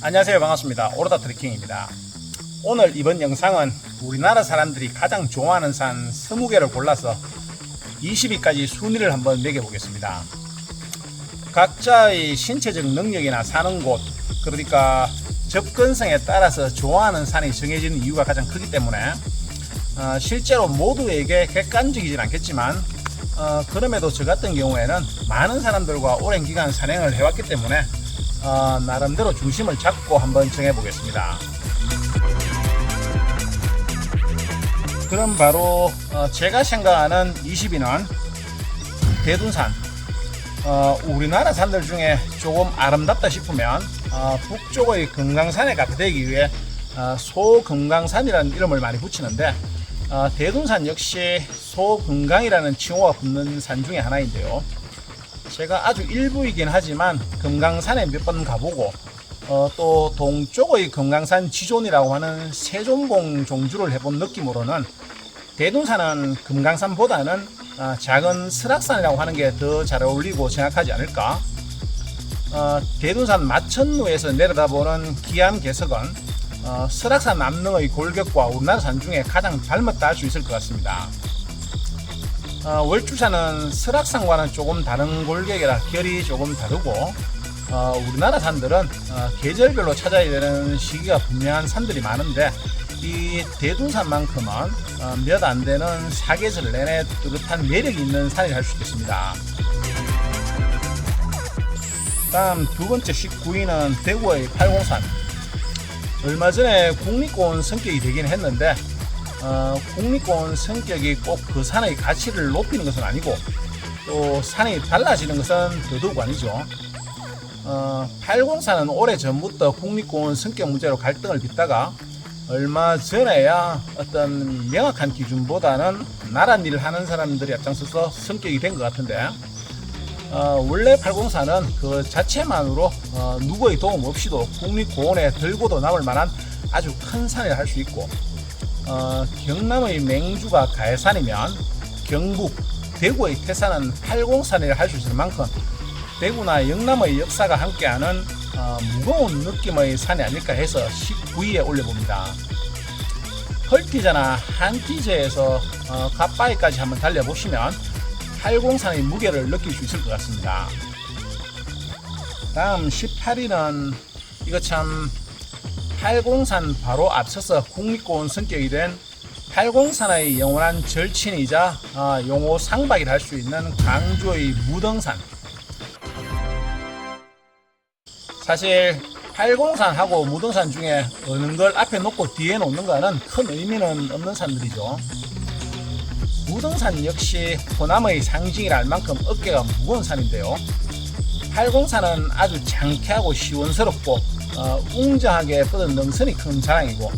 안녕하세요, 반갑습니다. 오로다 트레킹입니다. 오늘 이번 영상은 우리나라 사람들이 가장 좋아하는 산 20개를 골라서 20위까지 순위를 한번 매겨보겠습니다. 각자의 신체적 능력이나 사는 곳, 그러니까 접근성에 따라서 좋아하는 산이 정해지는 이유가 가장 크기 때문에 실제로 모두에게 객관적이진 않겠지만 그럼에도 저 같은 경우에는 많은 사람들과 오랜 기간 산행을 해왔기 때문에 나름대로 중심을 잡고 한번 정해보겠습니다. 그럼 바로 제가 생각하는 20위는 대둔산. 우리나라 산들 중에 조금 아름답다 싶으면 북쪽의 금강산에 가까되기 위해 소금강산이라는 이름을 많이 붙이는데 대둔산 역시 소금강이라는 칭호가 붙는 산 중에 하나인데요. 제가 아주 일부이긴 하지만 금강산에 몇 번 가보고 또 동쪽의 금강산 지존이라고 하는 세종봉 종주를 해본 느낌으로는 대둔산은 금강산보다는 작은 설악산이라고 하는 게 더 잘 어울리고 정확하지 않을까. 대둔산 마천루에서 내려다보는 기암괴석은 설악산 남릉의 골격과 우리나라 산 중에 가장 닮았다 할 수 있을 것 같습니다. 월주산은 설악산과는 조금 다른 골격이라 결이 조금 다르고 우리나라 산들은 계절별로 찾아야 되는 시기가 분명한 산들이 많은데 이 대둔산만큼은 몇 안 되는 사계절 내내 뚜렷한 매력이 있는 산이라 할 수 있겠습니다. 다음 두 번째 19위는 대구의 팔공산. 얼마 전에 국립공원 성격이 되긴 했는데 국립공원 성격이 꼭 그 산의 가치를 높이는 것은 아니고 또 산이 달라지는 것은 더더욱 아니죠. 팔공산은 오래전부터 국립공원 성격 문제로 갈등을 빚다가 얼마 전에야 어떤 명확한 기준보다는 나란 일을 하는 사람들이 앞장서서 성격이 된 것 같은데 원래 팔공산은 그 자체만으로 누구의 도움 없이도 국립공원에 들고도 남을 만한 아주 큰 산이라 할 수 있고 경남의 맹주가 가해산이면 경북, 대구의 태산은 팔공산이라 할 수 있을 만큼 대구나 영남의 역사가 함께하는 무거운 느낌의 산이 아닐까 해서 19위에 올려봅니다. 헐티자나 한티제에서 갓바위까지 한번 달려보시면 팔공산의 무게를 느낄 수 있을 것 같습니다. 다음 18위는 이거 참 팔공산 바로 앞서서 국립공원 성격이 된 팔공산의 영원한 절친이자 용호 상박이라 할 수 있는 광주의 무등산. 사실 팔공산하고 무등산 중에 어느 걸 앞에 놓고 뒤에 놓는가는 큰 의미는 없는 산들이죠. 무등산 역시 호남의 상징이라 할 만큼 어깨가 무거운 산인데요. 팔공산은 아주 장쾌하고 시원스럽고 웅장하게 뻗은 능선이 큰 자랑이고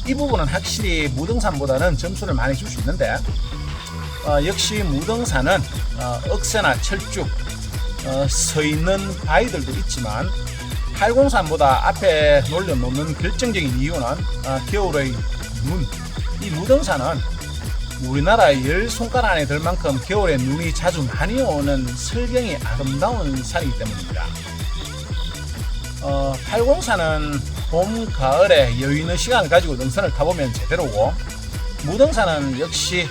이 부분은 확실히 무등산보다는 점수를 많이 줄 수 있는데 역시 무등산은 억새나 철쭉 서 있는 바위들도 있지만 팔공산보다 앞에 놀려놓는 결정적인 이유는 겨울의 눈. 이 무등산은 우리나라 10손가락 안에 들 만큼 겨울에 눈이 자주 많이 오는 설경이 아름다운 산이기 때문입니다. 팔공산은 봄, 가을에 여유 있는 시간을 가지고 능선을 타보면 제대로고 무등산은 역시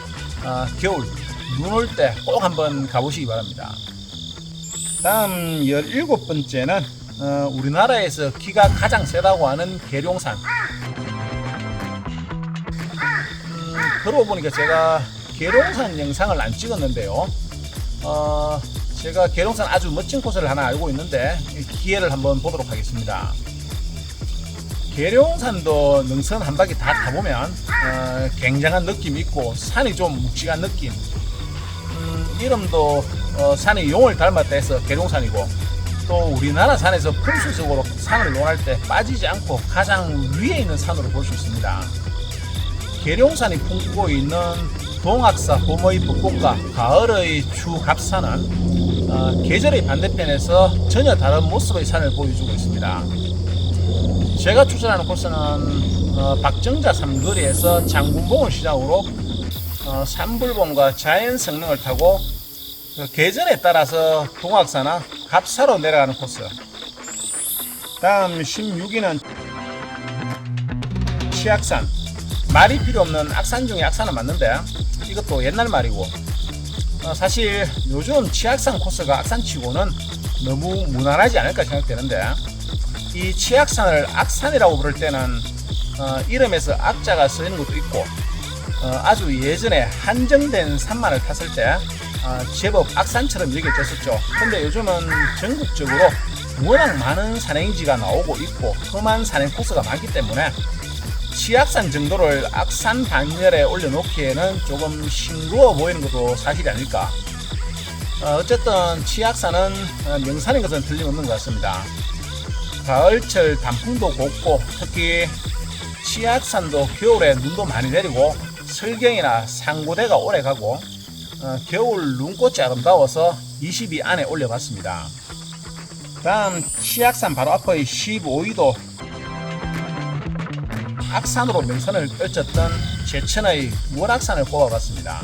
겨울, 눈 올 때 꼭 한번 가보시기 바랍니다. 다음 17번째는 우리나라에서 기가 가장 세다고 하는 계룡산. 그러고 보니까 제가 계룡산 영상을 안 찍었는데요. 제가 계룡산 아주 멋진 코스를 하나 알고 있는데 기회를 한번 보도록 하겠습니다. 계룡산도 능선 한 바퀴 다 타보면 굉장한 느낌이 있고 산이 좀 묵직한 느낌. 이름도 산이 용을 닮았다 해서 계룡산이고 또 우리나라 산에서 풍수적으로 산을 논할 때 빠지지 않고 가장 위에 있는 산으로 볼 수 있습니다. 계룡산이 품고 있는 동학사 봄의 벚꽃과 가을의 추갑산은 계절의 반대편에서 전혀 다른 모습의 산을 보여주고 있습니다. 제가 추천하는 코스는 박정자 삼거리에서 장군봉을 시작으로 산불봉과 자연성릉을 타고 계절에 따라서 동학사나 갑사로 내려가는 코스. 다음 16위는 치악산. 말이 필요 없는 악산 중에 악산은 맞는데 이것도 옛날 말이고, 사실 요즘 치악산 코스가 악산치고는 너무 무난하지 않을까 생각되는데, 이 치악산을 악산이라고 부를 때는 이름에서 악자가 쓰이는 것도 있고, 아주 예전에 한정된 산만을 탔을 때 제법 악산처럼 여겨졌었죠. 근데 요즘은 전국적으로 워낙 많은 산행지가 나오고 있고 험한 산행 코스가 많기 때문에 치악산 정도를 악산 반열에 올려놓기에는 조금 싱거워 보이는 것도 사실이 아닐까. 어쨌든 치악산은 명산인 것은 틀림없는 것 같습니다. 가을철 단풍도 곱고 특히 치악산도 겨울에 눈도 많이 내리고 설경이나 상고대가 오래 가고 겨울 눈꽃이 아름다워서 20위 안에 올려봤습니다. 다음 치악산 바로 앞의 15위도 악산으로 명성을 떨쳤던 제천의 월악산을 꼽아봤습니다.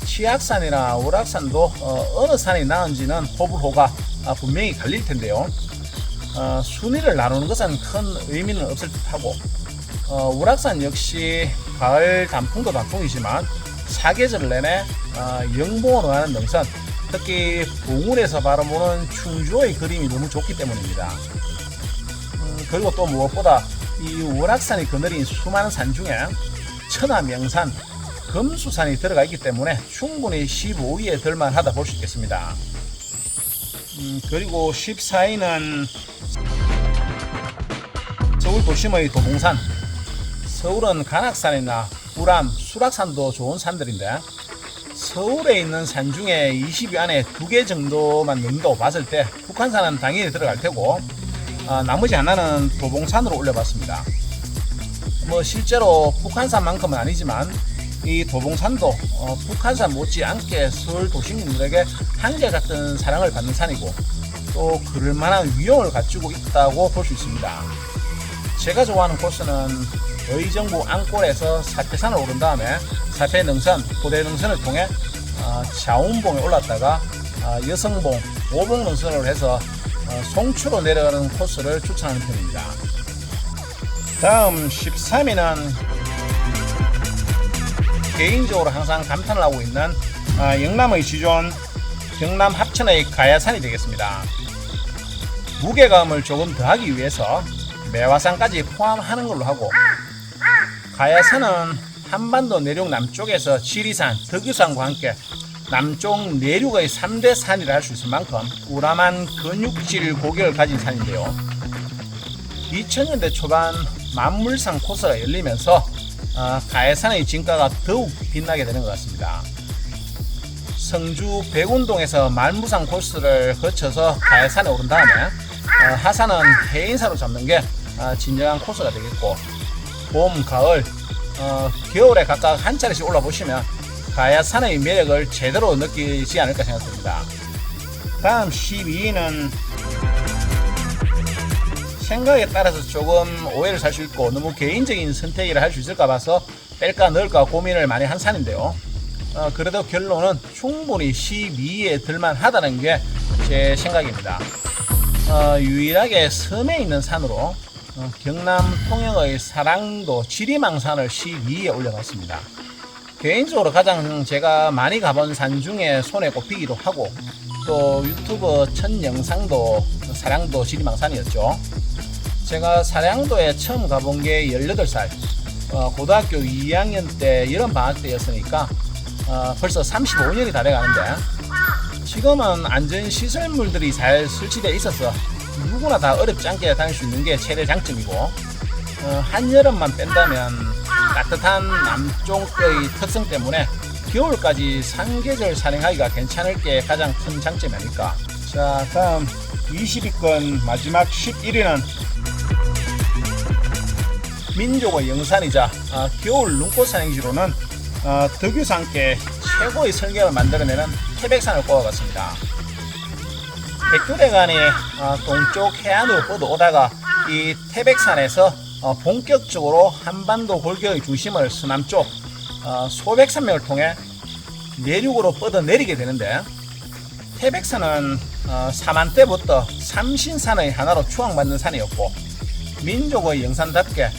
치악산이나 월악산도 어느 산이 나은지는 호불호가 분명히 갈릴 텐데요. 순위를 나누는 것은 큰 의미는 없을 듯하고, 월악산 역시 가을 단풍도 단풍이지만 사계절 내내 영봉으로 가는 명산, 특히 봉우리에서 바라보는 충주의 그림이 너무 좋기 때문입니다. 그리고 또 무엇보다 이 월악산이 거느린 수많은 산 중에 천하 명산 금수산이 들어가 있기 때문에 충분히 15위에 들만하다 볼 수 있겠습니다. 그리고 14위는 서울 도심의 도봉산. 서울은 간악산이나 우람, 수락산도 좋은 산들인데 서울에 있는 산 중에 20위 안에 2개 정도만 넣는다고 봤을 때 북한산은 당연히 들어갈 테고, 나머지 하나는 도봉산으로 올려봤습니다. 실제로 북한산만큼은 아니지만 이 도봉산도 북한산 못지않게 서울 도시민들에게 한결같은 사랑을 받는 산이고 또 그럴만한 위용을 갖추고 있다고 볼 수 있습니다. 제가 좋아하는 코스는 의정부 안골에서 사태산을 오른 다음에 사태능선, 고대능선을 통해 자운봉에 올랐다가 여성봉, 오봉능선으로 해서 송추로 내려가는 코스를 추천하는 편입니다. 다음 13위는 개인적으로 항상 감탄을 하고 있는 영남의 지존 경남 합천의 가야산이 되겠습니다. 무게감을 조금 더하기 위해서 매화산까지 포함하는 걸로 하고, 가야산은 한반도 내륙 남쪽에서 지리산, 덕유산과 함께 남쪽 내륙의 3대 산이라 할 수 있을 만큼 우람한 근육질 고기를 가진 산인데요. 2000년대 초반 만물산 코스가 열리면서 가야산의 진가가 더욱 빛나게 되는 것 같습니다. 성주 백운동에서 만무산 코스를 거쳐서 가야산에 오른 다음에 하산은 해인사로 잡는 게 진정한 코스가 되겠고, 봄, 가을, 겨울에 각각 한 차례씩 올라보시면 가야산의 매력을 제대로 느끼지 않을까 생각됩니다. 다음 12위는 생각에 따라서 조금 오해를 살 수 있고 너무 개인적인 선택이라 할 수 있을까 봐서 뺄까 넣을까 고민을 많이 한 산인데요. 그래도 결론은 충분히 12위에 들만하다는 게 제 생각입니다. 유일하게 섬에 있는 산으로 경남 통영의 사랑도 지리망산을 12위에 올려놨습니다. 개인적으로 가장 제가 많이 가본 산 중에 손에 꼽히기도 하고 또 유튜브 첫 영상도 사랑도 지리망산이었죠. 제가 사랑도에 처음 가본 게 18살, 고등학교 2학년 때 여름방학 때였으니까 벌써 35년이 다 돼가는데, 지금은 안전시설물들이 잘 설치되어 있어서 누구나 다 어렵지 않게 다닐 수 있는 게 최대 장점이고, 한여름만 뺀다면 따뜻한 남쪽의 특성 때문에 겨울까지 산계절 산행하기가 괜찮을 게 가장 큰 장점이 아닐까. 자, 다음 20위권 마지막 11위는 민족의 영산이자 겨울 눈꽃 산행지로는 덕유산께 최고의 설경을 만들어내는 태백산을 꼽아봤습니다. 백두대간이 동쪽 해안으로 뻗어오다가 이 태백산에서 본격적으로 한반도 골격의 중심을 서남쪽 소백산맥을 통해 내륙으로 뻗어내리게 되는데, 태백산은 사만 때부터 삼신산의 하나로 추앙받는 산이었고 민족의 영산답게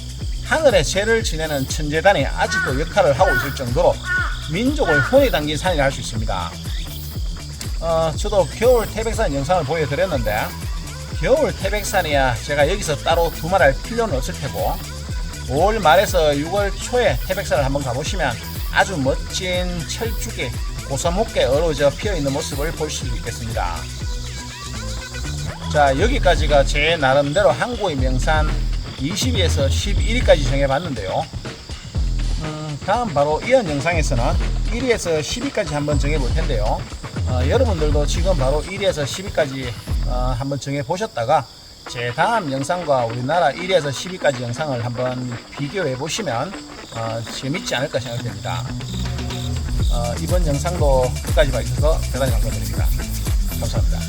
하늘의 죄를 지내는 천재단이 아직도 역할을 하고 있을 정도로 민족의 혼이 담긴 산이라 할 수 있습니다. 저도 겨울 태백산 영상을 보여드렸는데 겨울 태백산이야 제가 여기서 따로 두말할 필요는 없을 테고 5월 말에서 6월 초에 태백산을 한번 가보시면 아주 멋진 철쭉이 고사목게 어우러져 피어있는 모습을 볼 수 있겠습니다. 자, 여기까지가 제 나름대로 항구의 명산 20위에서 11위까지 정해봤는데요. 다음 바로 이번 영상에서는 1위에서 10위까지 한번 정해볼 텐데요. 여러분들도 지금 바로 1위에서 10위까지 한번 정해보셨다가 제 다음 영상과 우리나라 1위에서 10위까지 영상을 한번 비교해 보시면 재밌지 않을까 생각됩니다. 이번 영상도 끝까지 봐주셔서 대단히 감사드립니다. 감사합니다.